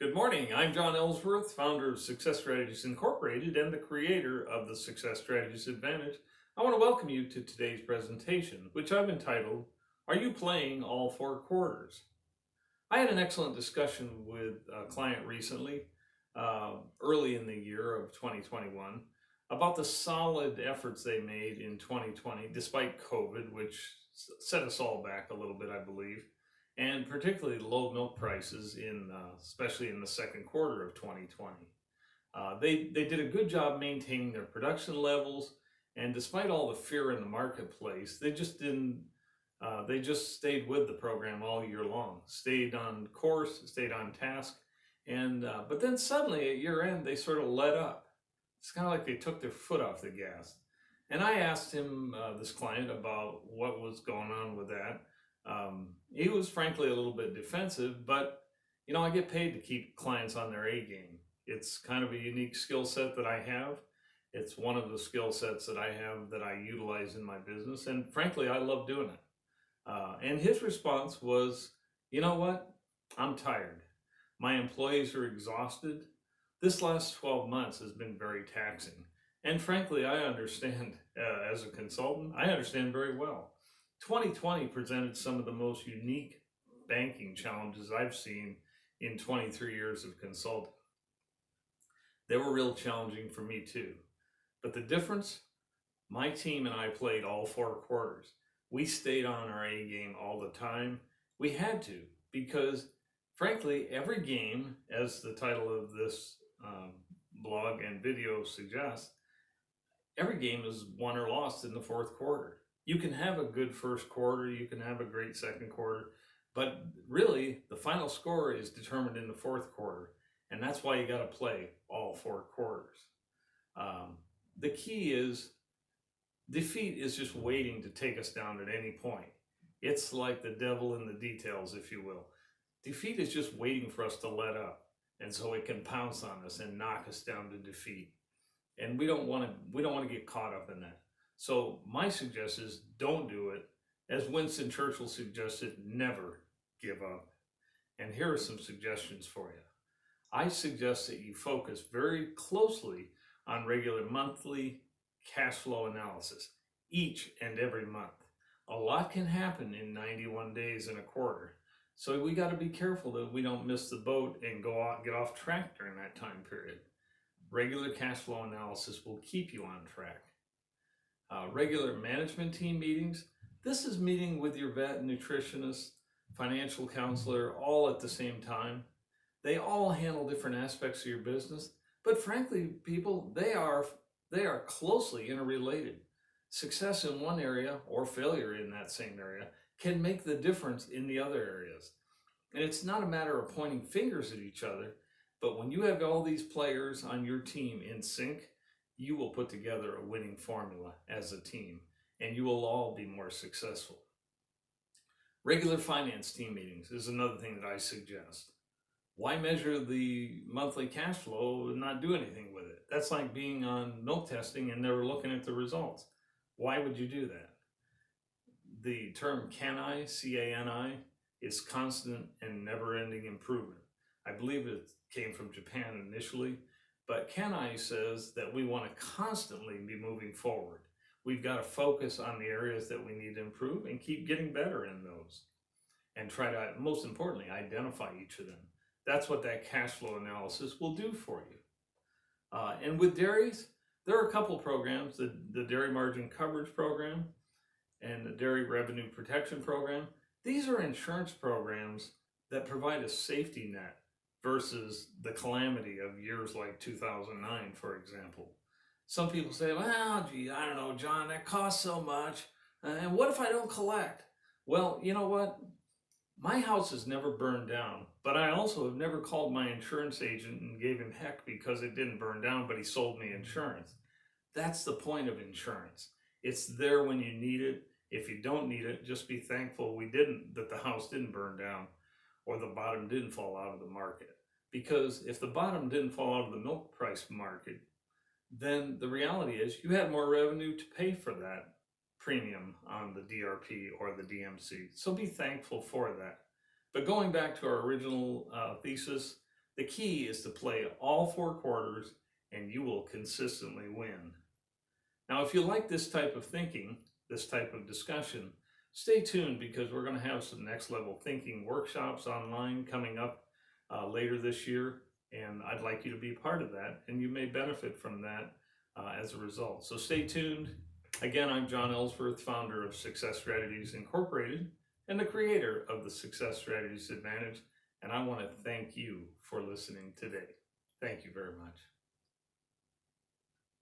Good morning. I'm John Ellsworth, founder of Success Strategies Incorporated and the creator of the Success Strategies Advantage. I want to welcome you to today's presentation, which I've entitled, Are You Playing All Four Quarters? I had an excellent discussion with a client recently, early in the year of 2021, about the solid efforts they made in 2020, despite COVID, which set us all back a little bit, I believe, and particularly low milk prices especially in the second quarter of 2020. They did a good job maintaining their production levels, and despite all the fear in the marketplace, they just didn't. They just stayed with the program all year long, stayed on course, stayed on task, and but then suddenly at year end they sort of let up. It's kind of like they took their foot off the gas. And I asked him, this client, about what was going on with that. He was frankly a little bit defensive, but I get paid to keep clients on their A game. It's kind of a unique skill set that I have. It's one of the skill sets that I have that I utilize in my business, and frankly, I love doing it. And his response was, you know what? I'm tired. My employees are exhausted. This last 12 months has been very taxing. And frankly, I understand, as a consultant, I understand very well. 2020 presented some of the most unique banking challenges I've seen in 23 years of consulting. They were real challenging for me too. But the difference, my team and I played all four quarters. We stayed on our A game all the time. We had to, because frankly, every game, as the title of this blog and video suggests, every game is won or lost in the fourth quarter. You can have a good first quarter, you can have a great second quarter, but really the final score is determined in the fourth quarter, and that's why you got to play all four quarters. The key is defeat is just waiting to take us down at any point. It's like the devil in the details, if you will. Defeat is just waiting for us to let up, and so it can pounce on us and knock us down to defeat. And we don't want to get caught up in that. So my suggestion is don't do it. As Winston Churchill suggested, never give up. And here are some suggestions for you. I suggest that you focus very closely on regular monthly cash flow analysis each and every month. A lot can happen in 91 days and a quarter. So we got to be careful that we don't miss the boat and get off track during that time period. Regular cash flow analysis will keep you on track. Regular management team meetings. This is meeting with your vet, nutritionist, financial counselor, all at the same time. They all handle different aspects of your business, but frankly, people, they are closely interrelated. Success in one area or failure in that same area can make the difference in the other areas. And it's not a matter of pointing fingers at each other, but when you have all these players on your team in sync, you will put together a winning formula as a team, and you will all be more successful. Regular finance team meetings is another thing that I suggest. Why measure the monthly cash flow and not do anything with it? That's like being on milk testing and never looking at the results. Why would you do that? The term CANI, C-A-N-I, is constant and never-ending improvement. I believe it came from Japan initially, but CANI says that we want to constantly be moving forward. We've got to focus on the areas that we need to improve and keep getting better in those. And try to, most importantly, identify each of them. That's what that cash flow analysis will do for you. And with dairies, there are a couple programs, the Dairy Margin Coverage Program and the Dairy Revenue Protection Program. These are insurance programs that provide a safety net versus the calamity of years like 2009, for example. Some people say, well, gee, I don't know, John, that costs so much. And what if I don't collect? Well, you know what? My house has never burned down, but I also have never called my insurance agent and gave him heck because it didn't burn down, but he sold me insurance. That's the point of insurance. It's there when you need it. If you don't need it, just be thankful that the house didn't burn down or the bottom didn't fall out of the market. Because if the bottom didn't fall out of the milk price market, then the reality is you had more revenue to pay for that premium on the DRP or the DMC. So be thankful for that. But going back to our original thesis, The key is to play all 4 quarters and you will consistently win. Now, if you like this type of thinking, this type of discussion, stay tuned because we're going to have some next level thinking workshops online coming up later this year. And I'd like you to be part of that, and you may benefit from that as a result. So stay tuned. Again, I'm John Ellsworth, founder of Success Strategies Incorporated and the creator of the Success Strategies Advantage. And I want to thank you for listening today. Thank you very much.